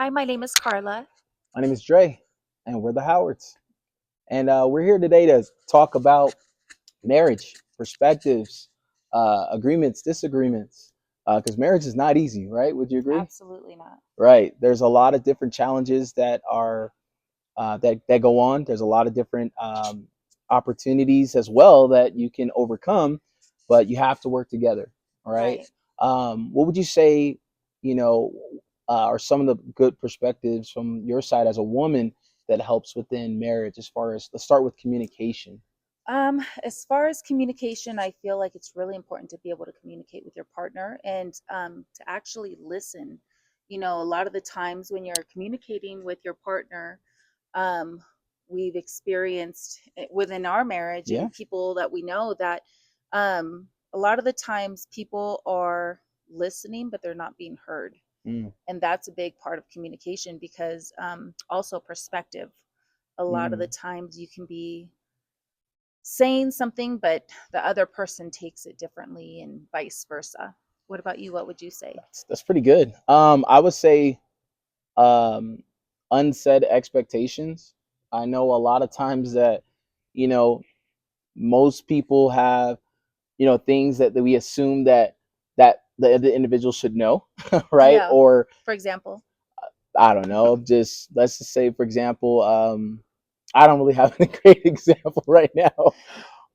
Hi, my name is Carla. My name is Dre, and we're the Howards. And we're here today to talk about marriage, perspectives, agreements, disagreements, because marriage is not easy, right? Would you agree? Absolutely not. Right. There's a lot of different challenges that are that go on. There's a lot of different opportunities as well that you can overcome, but you have to work together. All right. Right. What would you say? You know, are some of the good perspectives from your side as a woman that helps within marriage? As far as let's start with communication. As far as communication, I feel like it's really important to be able to communicate with your partner and to actually listen. A lot of the times when you're communicating with your partner, um, we've experienced within our marriage Yeah. and people that we know that a lot of the times people are listening, but they're not being heard. Mm, And that's a big part of communication because also perspective. A lot of the mm. times you can be saying something, but the other person takes it differently, and vice versa. What about you? What would you say? That's pretty good. I would say um, unsaid expectations. I know a lot of times that you know most people have things that we assume that the other individual should know, right? Yeah. Or For example. I don't know, just let's just say for example, I don't really have a great example right now,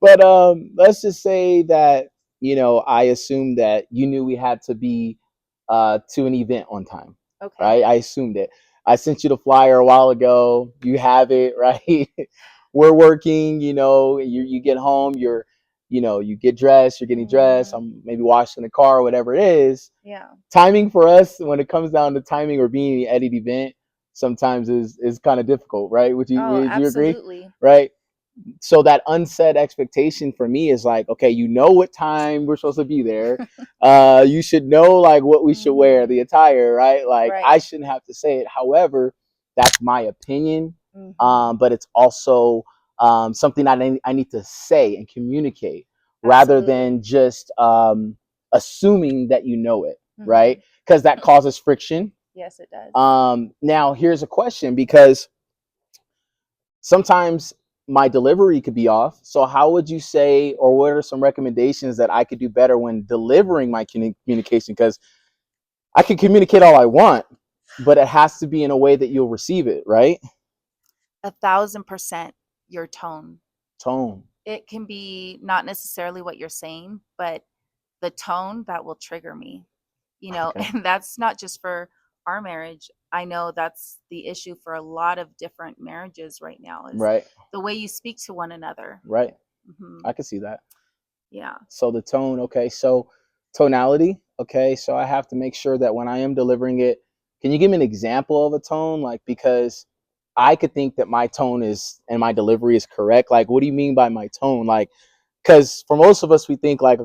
but let's just say that I assumed that you knew we had to be to an event on time, Okay. right? I assumed it. I sent you the flyer a while ago. You have it, right? We're working. You get home. You get dressed. You're getting dressed. Hmm. I'm maybe washing the car, whatever it is. Yeah. Timing for us, when it comes down to timing or being at an event, sometimes is kind of difficult, right? Oh, Would you agree? absolutely. Right? So that unsaid expectation for me is like, okay, you know what time we're supposed to be there. You should know like what we should wear, Hmm. the attire, right? Like Right. I shouldn't have to say it. However, that's my opinion. Hmm. But it's also something I need to say and communicate rather Absolutely. than just assuming that you know it, right? Hmm. Because that causes friction. Yes, it does. Now here's a question because sometimes my delivery could be off. So how would you say, or what are some recommendations that I could do better when delivering my communication? Because I can communicate all I want, but it has to be in a way that you'll receive it, right? 1,000% your tone. Tone. It can be not necessarily what you're saying, but the tone that will trigger me. Okay. And that's not just for our marriage. I know that's the issue for a lot of different marriages right now is Right. the way you speak to one another. Right. Hmm. I can see that. Yeah. So the tone, okay. So tonality, okay. So I have to make sure that when I am delivering it, can you give me an example of a tone? Like, because I could think that my tone is and my delivery is correct. Like, what do you mean by my tone? Like, because for most of us, we think like,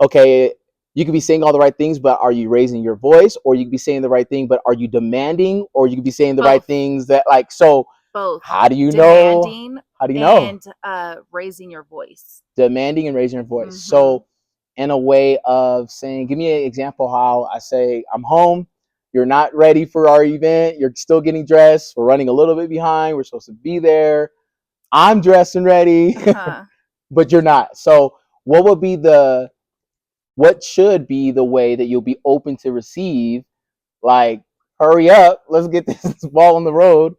okay, you could be saying all the right things, but are you raising your voice? Or you could be saying the right thing, but are you demanding? Or you could be saying the right Both, things that like, so both how do you know? demanding How do you know? and raising your voice. Demanding and raising your voice. Hmm. So in a way of saying, give me an example how I say, I'm home. You're not ready for our event. You're still getting dressed. We're running a little bit behind. We're supposed to be there. I'm dressed and ready, Uh-huh. but you're not. So what would be what should be the way that you'll be open to receive? Like, hurry up. Let's get this ball on the road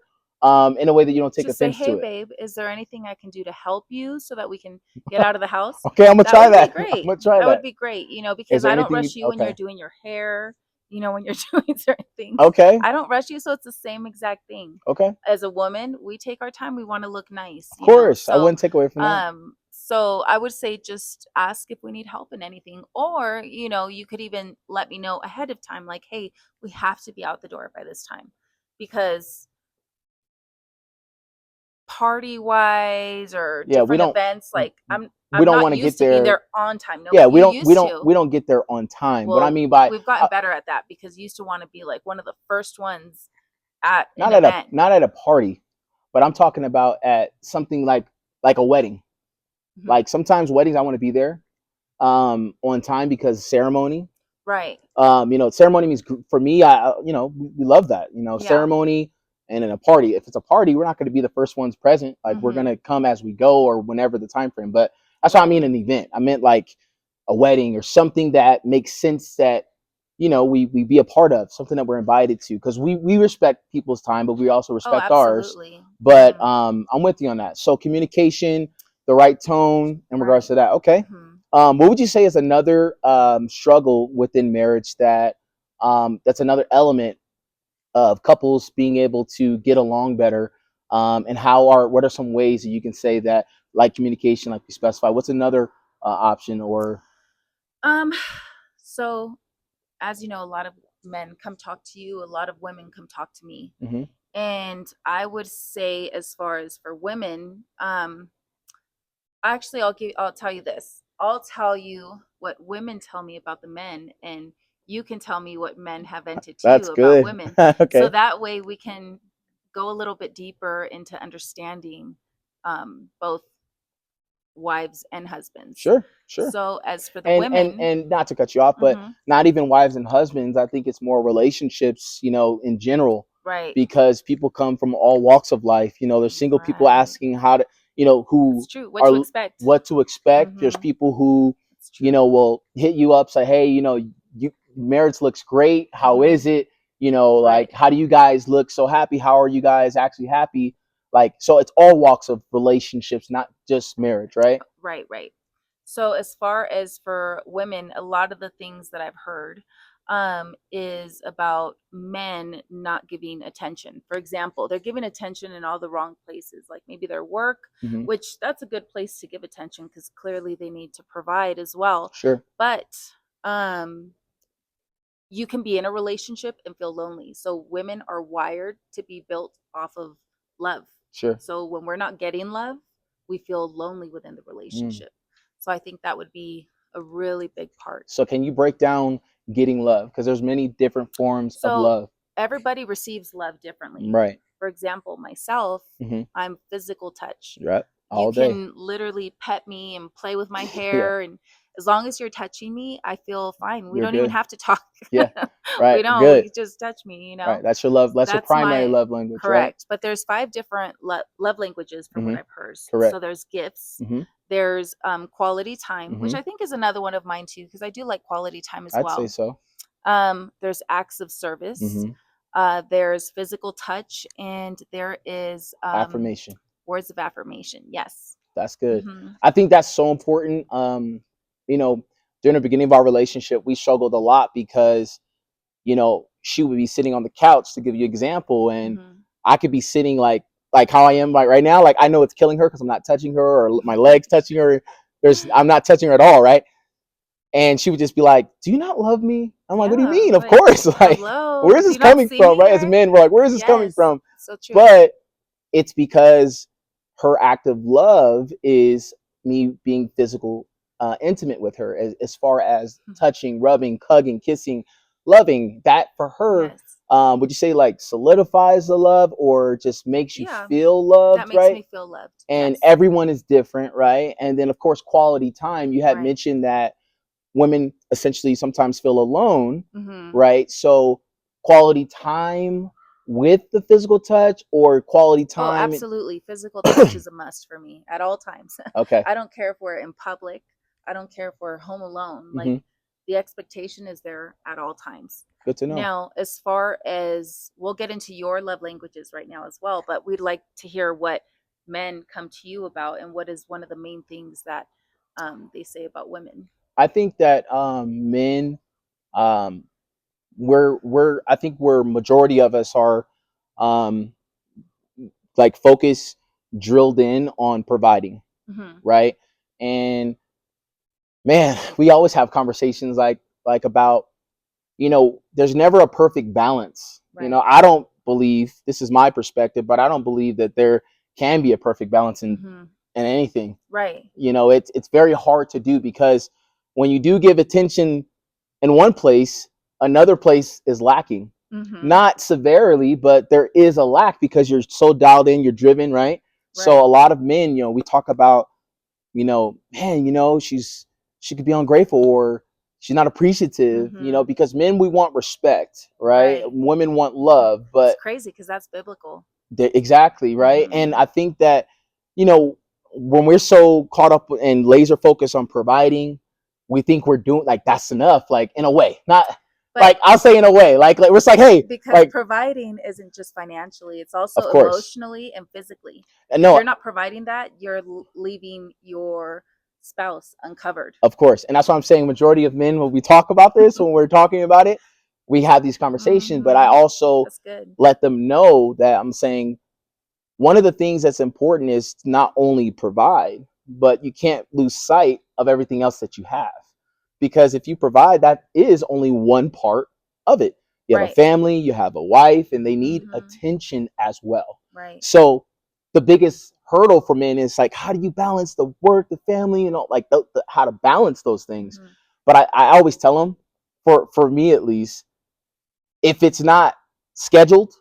in a way that you don't take Just say, offense hey, to it. babe, is there anything I can do to help you so that we can get out of the house? Okay, I'm going to That try would be that. I'm great. going to try That would that. be great, Is because there I don't anything? rush you when you're Okay. doing your hair, when you're doing certain things. Okay. I don't rush you. So it's the same exact thing. Okay. As a woman, we take our time. We want to look nice, Of course. I wouldn't take away from that. So I would say just ask if we need help in anything. Or, you could even let me know ahead of time, like, hey, we have to be out the door by this time. Because party wise or Yeah, we different don't events, like we I'm don't not want to get used to being there. there on time. No, Yeah, but you used to. we don't get there on time. What I Well, mean by we've gotten better at that because you used to want to be like one of the first ones at an event. not at a party, but I'm talking about at something like a wedding. Mhm. Like sometimes weddings I want to be there on time because ceremony. Right. Ceremony means for me. We love that. Yeah. Ceremony and in a party. If it's a party, we're not going to be the first ones present. Like we're going Mhm. to come as we go or whenever the time frame. But that's what I Right. mean an event. I meant like a wedding or something that makes sense that we be a part of something that we're invited to because we respect people's time, but we also Oh, respect ours. absolutely. But Mhm. I'm with you on that. So communication, the right tone in regards Right. to that. Okay. Mhm. What would you say is another struggle within marriage that's another element of couples being able to get along better? And what are some ways that you can say that, like communication, like we specify? What's another option or? Um so as you know, a lot of men come talk to you, a lot of women come talk to me. Mhm. And I would say as far as for women, actually I'll tell you this. I'll tell you what women tell me about the men, and you can tell me what men have vented to That's you about good. women. So Okay. that way we can go a little bit deeper into understanding both wives and husbands. Sure, sure. So as for the And women, not to cut you off, but mhm, not even wives and husbands. I think it's more relationships, in general, right, because people come from all walks of life. There's single people right, asking how to, it's who true. What to are expect? what to expect. There's Mm-hmm. people who, It's true. will hit you up, say, hey, you marriage looks great. How Mm-hmm. is it? Like, Right. how do you guys look so happy? How are you guys actually happy? Like, so it's all walks of relationships, not just marriage, right? Right, right. So as far as for women, a lot of the things that I've heard is about men not giving attention. For example, they're giving attention in all the wrong places, like maybe their work, Hmm. which that's a good place to give attention because clearly they need to provide as well. Sure, But um, you can be in a relationship and feel lonely. So women are wired to be built off of love. sure. So when we're not getting love, we feel lonely within the Mm. relationship. So I think that would be a really big part. So can you break down getting love? Because there's many different forms of So love. everybody receives love differently. Right. For example, myself, Hmm. I'm physical touch. Right. You All day. can literally pet me and play with my Yeah. hair, and as long as you're touching me, I feel fine. We You're don't even good. have to talk. Yeah. We Right. don't. Good. You just touch me. Right. That's your love. That's your That's primary my love language, right? correct. But there's five different love languages from what Hmm. I've heard. So Correct. there's gifts, Hmm. there's quality time, which Hmm. I think is another one of mine too, because I do like quality time as I'd say well. so. There's acts of service, Hmm. there's physical touch, and there is Affirmation. words of affirmation. Yes. That's good. Hmm. I think that's so important. You know, During the beginning of our relationship, we struggled a lot because she would be sitting on the couch to give you an example, and Hmm. I could be sitting like how I am like right now. Like I know it's killing her because I'm not touching her or my legs touching her. I'm not touching her at all, right? And she would just be like, "Do you not love me?" I'm like, "What do you Yeah. mean? Of Like, course!" Like, where hello. is Do this you not coming see from? me? Right? As Right? men, we're like, "Where is this coming Yes. from?" So true. But it's because her act of love is me being physical, intimate with her, as far as touching, rubbing, hugging, kissing, loving. That for her, Yes. would you say like solidifies the love or just makes you Yeah. feel That loved, makes right? me feel loved. And Yes. everyone is different, right? And then of course, quality time. You had Right. mentioned that women essentially sometimes feel alone, Hmm. right? So quality time with the physical touch or quality Oh, time. absolutely. Physical touch is a must for me at all times. Okay. I don't care if we're in public. I don't care if we're home alone. Like Hmm. the expectation is there at all times. Good to know. Now, as far as we'll get into your love languages right now as well, but we'd like to hear what men come to you about and what is one of the main things that they say about women. I think that men, um, I think we're majority of us are um, like focused, drilled in on providing, Hmm. right? And man, we always have conversations about there's never a perfect balance. Right. I don't believe, this is my perspective, but I don't believe that there can be a perfect balance Hmm. in anything. Right. It's very hard to do because when you do give attention in one place, another place is lacking. Hmm. Not severely, but there is a lack because you're so dialed in, you're driven, right? So Right. a lot of men, we talk about, man, she could be ungrateful or she's not appreciative, you know, Mm-hmm. because men, we want respect, right? Right. Women want love, It's but crazy because that's biblical. exactly, right? And Mm-hmm. I think that, you know, when we're so caught up and laser focused on providing, we think we're doing like that's enough, like in a way. Not But like I'll say in a way, like it's like, hey, because like providing isn't just financially, it's of also course. emotionally and physically. And If no, you're not providing that, you're leaving your spouse uncovered. of course. And that's why I'm saying majority of men, when we talk about this, when we're talking about it, we have these conversations. But I Mm-hmm. also That's good. let them know that I'm saying one of the things that's important is to not only provide, but you can't lose sight of everything else that you have. Because if you provide, that is only one part of it. You have a Right. family, you have a wife, and they need Mm-hmm. attention as well. Right. So the biggest hurdle for men is like, how do you balance the work, the family, you know, like how to balance those things. Mm-hmm. But I always tell them, for me at least, if it's not scheduled,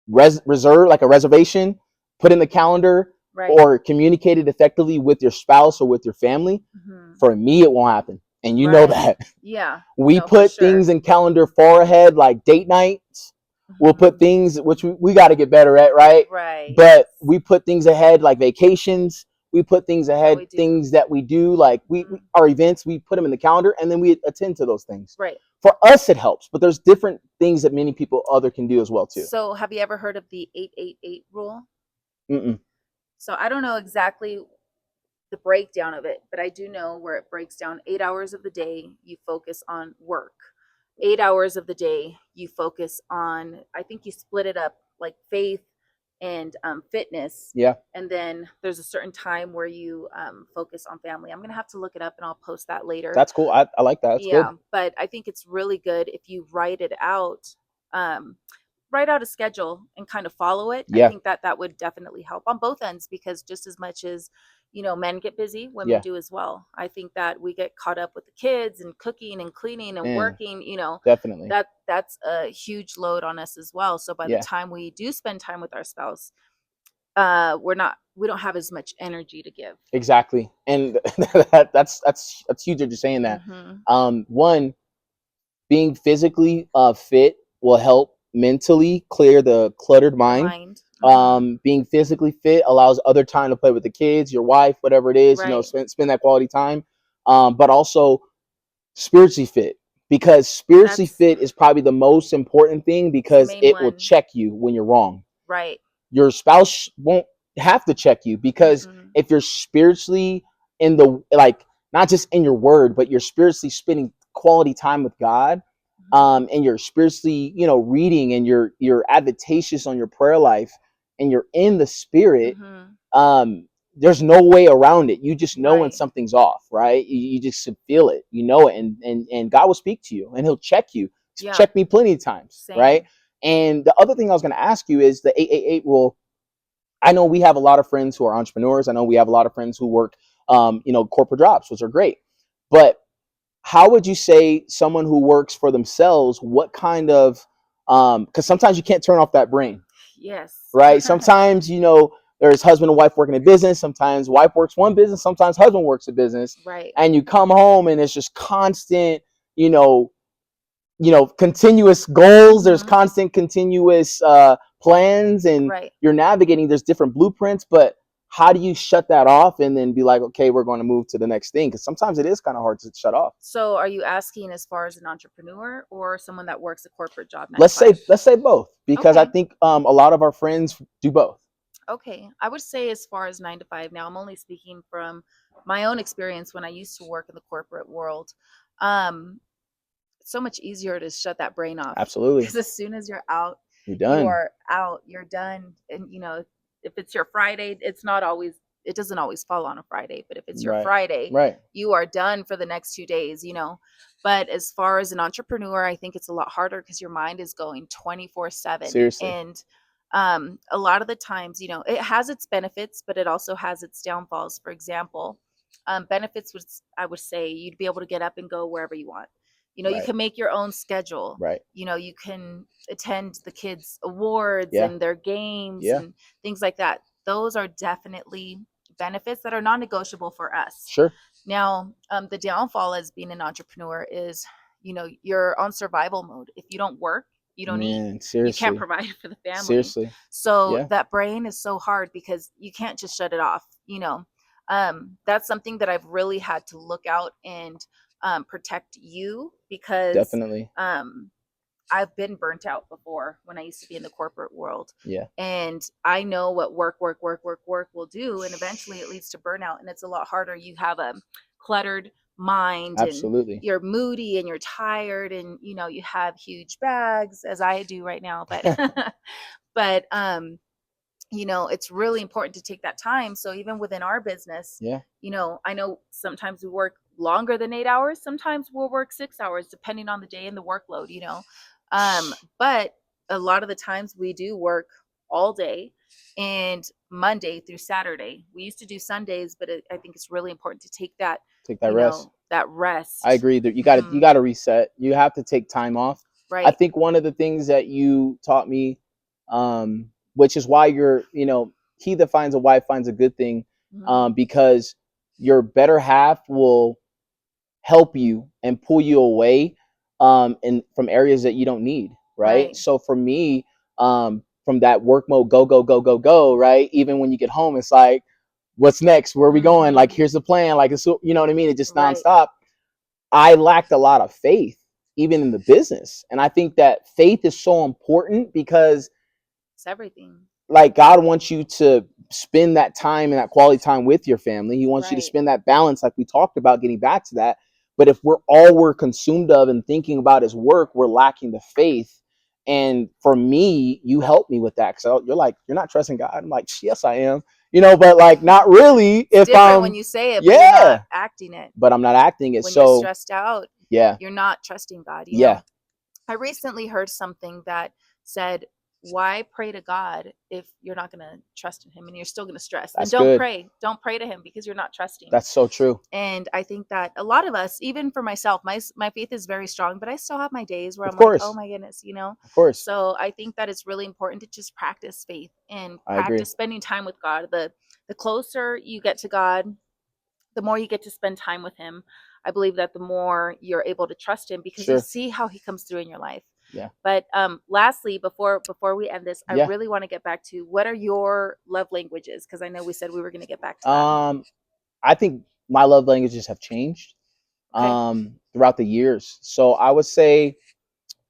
reserve like a reservation, put in the calendar, Right. or communicated effectively with your spouse or with your family, Mm-hmm. for me it won't happen. And you know Right. that. Yeah. We No, for put sure. things in calendar far ahead, like date nights. We'll put Mm-hmm. things which we got to get better at, right? Right. But Yes. we put things ahead like vacations. We put things No, ahead, we do. things that we do, like Mm-hmm. our events, we put them in the calendar and then we attend to those things. Right. For us, it helps, but there's different things that many people other can do as well too. So, have you ever heard of the 888 rule? Mm-mm. So, I don't know exactly the breakdown of it, but I do know where it breaks down 8 hours of the day, you focus on work. 8 hours of the day, you focus on, I think you split it up like faith and fitness. Yeah. And then there's a certain time where you focus on family. I'm going to have to look it up and I'll post that later. That's cool. I like that. That's good. Yeah, but I think it's really good if you write it out, um, write out a schedule and kind of follow it. I Yeah. think that that would definitely help on both ends because just as much as men get busy, women Yeah. do as well. I think that we get caught up with the kids and cooking and cleaning and Man, working. definitely. That's a huge load on us as well. So by the Yeah. time we do spend time with our spouse, we don't have as much energy to give. Exactly. And that's huge that you're saying that. Mm-hmm. One, being physically fit will help mentally clear the cluttered The mind. mind. Mm-hmm. Being physically fit allows other time to play with the kids, your wife, whatever it is, you know, Right. spend that quality time. But also spiritually fit, because spiritually That's fit is probably the most important thing it's the because main it will one. check you when you're wrong. Right. Your spouse won't have to check you, because Mm-mm. if you're spiritually in the, like, not just in your word, but you're spiritually spending quality time with God, Mm-hmm. and you're spiritually, you know, reading, and you're advantageous on your prayer life, and you're in the spirit, Mm-hmm. um there's no way around it. You just know when Right. something's off, right? You just feel it, you know it, and God will speak to you and he'll check you. He's Yeah. checked me plenty of times, right? Same. And the other thing I was going to ask you is the 888 rule. I know we have a lot of friends who are entrepreneurs. I know we have a lot of friends who work, you know, corporate jobs, which are great. But how would you say someone who works for themselves, what kind of, because sometimes you can't turn off that brain, Yes. right? Sometimes, you know, there's husband and wife working a business. Sometimes wife works one business. Sometimes husband works a business. Right. And you come home and it's just constant, you know, continuous goals. There's Mm-hmm. constant, continuous plans, and Right. you're navigating. There's different blueprints, but how do you shut that off and then be like, okay, we're going to move to the next thing? Because sometimes it is kind of hard to shut off. So are you asking as far as an entrepreneur or someone that works a corporate job nine to Let's say five? let's say both, because I Okay. think a lot of our friends do both. Okay. I would say as far as 9 to 5. Now I'm only speaking from my own experience when I used to work in the corporate world. Um, it's so much easier to shut that brain off Absolutely. because as soon as you're out, You're you done. are out, you're done. And if it's your Friday, it doesn't always fall on a Friday, but if it's your Right. Friday, Right. you are done for the next 2 days. But as far as an entrepreneur, I think it's a lot harder because your mind is going 24/7. Seriously. And a lot of the times, it has its benefits, but it also has its downfalls. For example, benefits would I would say you'd be able to get up and go wherever you want. You Right. can make your own schedule. Right. You can attend the kids' awards Yeah. and their games Yeah. and things like that. Those are definitely benefits that are non-negotiable for us. Sure. Now, the downfall as being an entrepreneur is, you're on survival mode. If you don't work, you don't eat. Man, You can't seriously. provide for the family. Seriously. So Yeah, that brain is so hard because you can't just shut it off. That's something that I've really had to look out and protect you because definitely. I've been burnt out before when I used to be in the corporate world. Yeah. And I know what work will do. And eventually it leads to burnout. And it's a lot harder. You have a cluttered mind and Absolutely. you're moody and you're tired and you have huge bags as I do right now. But but it's really important to take that time. So even within our business, Yeah. I know sometimes we work longer than 8 hours. Sometimes we'll work 6 hours, depending on the day and the workload. But a lot of the times we do work all day and Monday through Saturday. We used to do Sundays, but I think it's really important to take that, Take that rest. that I rest. agree that you Hmm. got to reset. You have to take time off. I Right. think one of the things that you taught me, which is why he that finds a wife finds a good thing, Hmm. because your better half will help you and pull you away and from areas that you don't need, right? Right. So for me, from that work mode, go go go go go, right? Even when you get home, it's like, what's next? Where are we going? Like, Hmm. here's the plan. Like, it's, you know what I mean? It's just Right. nonstop. I lacked a lot of faith, even in the business, and I think that faith is so important because It's everything. like God wants you to spend that time and that quality time with your family. He wants you to Right. spend that balance, like we talked about, getting back to that. But if we're consumed of and thinking about his work, we're lacking the faith. And for me, you helped me with that because you're like, you're not trusting God. I'm like, yes, I am. But like, not really. It's If different when you say it, but you're not yeah, acting it. but I'm not acting it. When you're So stressed out, yeah, you're not trusting God. yeah, I recently heard something that said, why pray to God if you're not going to trust in him and you're still going to stress? Then that's good. Don't pray to him because you're not trusting. That's so true. And I think that a lot of us, even for myself, my faith is very strong, but I still have my days where Of I'm like, oh course, my goodness. of course, So I think that it's really important to just practice faith and I agree. practice spending time with God. The closer you get to God, the more you get to spend time with him. I believe that the more you're able to trust him because you'll Sure. see how he comes through in your life. Yeah. But lastly, before we end this, I Yeah. really want to get back to what are your love languages? Because I know we said we were going to get back to that. Um, I think my love languages have changed Okay, throughout the years. So I would say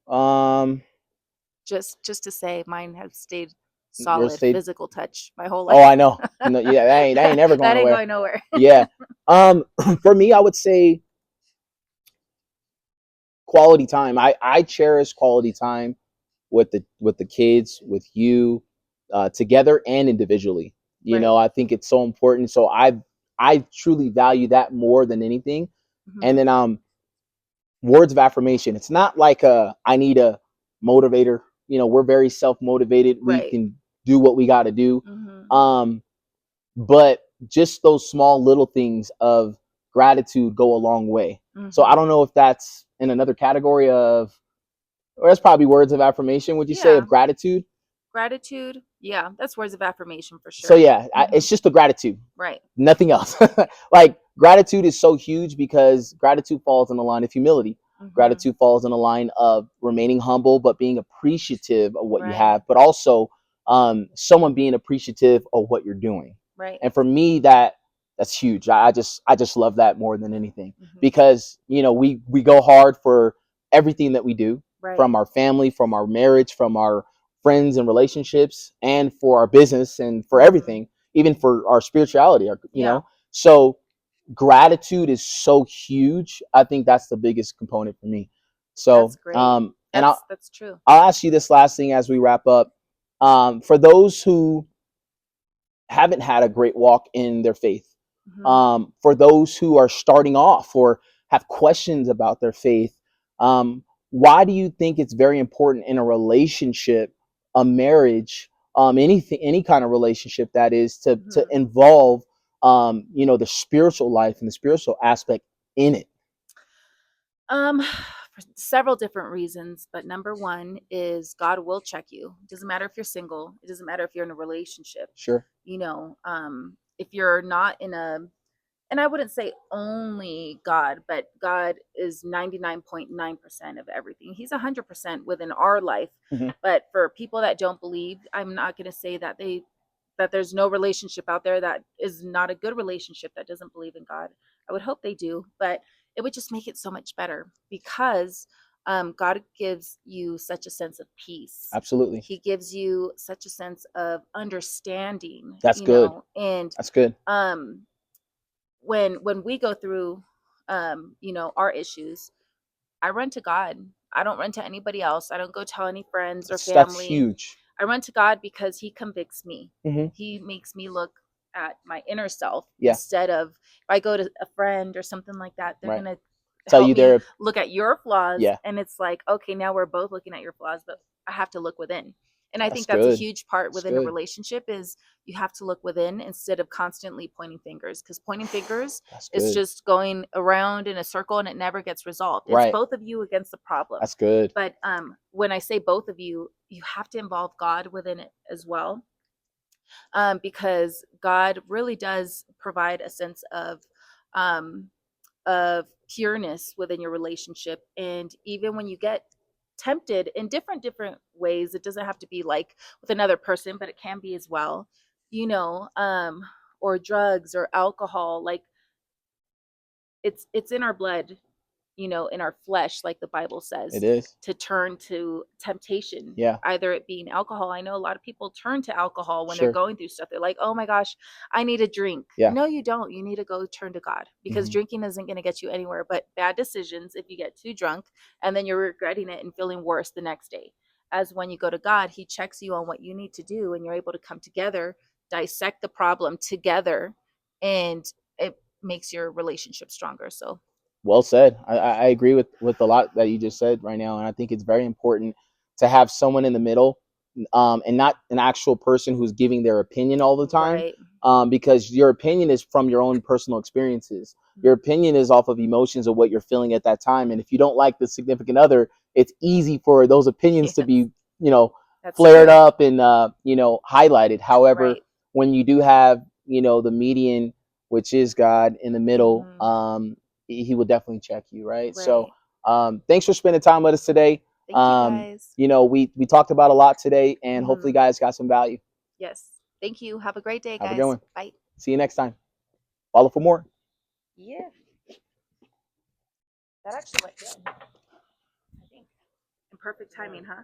um, just to say, mine have stayed real solid estate. physical touch my whole Oh, life. I know. No, yeah, that ain't never going That ain't nowhere. going nowhere. Yeah. Um, for me, I would say quality time. I cherish quality time with the kids, with you, together and individually. Right. I think it's so important. So I truly value that more than anything. And Hmm. then words of affirmation. It's not like I need a motivator. We're very self motivated. We Right. can do what we got to do. Hmm. Um, but just those small little things of gratitude go a long way. So I Hmm. don't know if that's in another category of, or that's probably words of affirmation. Would you say Yeah. of gratitude? Gratitude. Yeah, that's words of affirmation for So sure. yeah, Hmm. it's just the gratitude, Right. nothing else. Like gratitude is so huge because gratitude falls in the line of humility. Hmm. Gratitude falls in the line of remaining humble but being appreciative of what you Right. have, but also someone being appreciative of what you're doing. Right. And for me, that's huge. I just love that more than anything Hmm. because we go hard for everything that we do, Right. from our family, from our marriage, from our friends and relationships, and for our business and for Hmm. everything, even for our spirituality, Yeah, so gratitude is so huge. I think that's the biggest component for me. that's So great. and That's true. I'll ask you this last thing as we wrap up. For those who haven't had a great walk in their faith, Hmm. for those who are starting off or have questions about their faith, why do you think it's very important in a relationship, a marriage, anything, any kind of relationship that is, to Hmm. involve, the spiritual life and the spiritual aspect in it? For several different reasons, but number one is God will check you. It doesn't matter if you're single. It doesn't matter if you're in a relationship. Sure. If you're not in a and I wouldn't say only God, but God is 99.9% of everything. He's 100% within our life. Hmm. But for people that don't believe, I'm not going to say that there's no relationship out there that is not a good relationship that doesn't believe in God. I would hope they do, but it would just make it so much better because God gives you such a sense of peace. Absolutely. He gives you such a sense of understanding, That's good. and That's good. um, when we go through our issues, I run to God. I don't run to anybody else. I don't go tell any friends or That's family. huge. I run to God because he convicts me. Hmm. He makes me look at my inner self Yeah. instead of, if I go to a friend or something like that, they're Right. going to Tell help you me there. look at your flaws, Yeah. and it's like, okay, now we're both looking at your flaws, but I have to look within. And I That's think that's a good. huge part That's within a good. relationship is you have to look within instead of constantly pointing fingers, because pointing fingers That's is good. just going around in a circle and it never gets resolved. It's Right. both of you against the problem. That's good. But when I say both of you, you have to involve God within it as well, because God really does provide a sense um, of pureness within your relationship. And even when you get tempted in different ways, it doesn't have to be like with another person, but it can be as well, you know, or drugs or alcohol. Like it's in our blood, in our flesh, like the Bible It says, is. to turn to temptation, Yeah. either it being alcohol. I know a lot of people turn to alcohol when they're Sure. going through stuff. They're like, oh my gosh, I need a drink. Yeah. No, you don't. You need to go turn to God, because Hmm. drinking isn't going to get you anywhere but bad decisions if you get too drunk, and then you're regretting it and feeling worse the next day. As when you go to God, He checks you on what you need to do, and you're able to come together, dissect the problem together, and it makes your relationship stronger. So, Well said. I agree with a lot that you just said right now, and I think it's very important to have someone in the middle, and not an actual person who's giving their opinion all the time, right. because your opinion is from your own personal experiences. Your opinion is off of emotions of what you're feeling at that time, and if you don't like the significant other, it's easy for those opinions to Yes, be, you know, that's flared true. up and highlighted. However, Right. when you do have the median, which is God, in the middle, Hmm. he will definitely check you, right? So Right. thanks for spending time with us today. Thank you guys. We talked about a lot today, and hopefully Hmm. guys got some value. Yes. Thank you. Have a great day, Have a good guys. one. Bye. See you next time. Follow for more. Yeah, that actually went good. I think. In perfect timing, huh?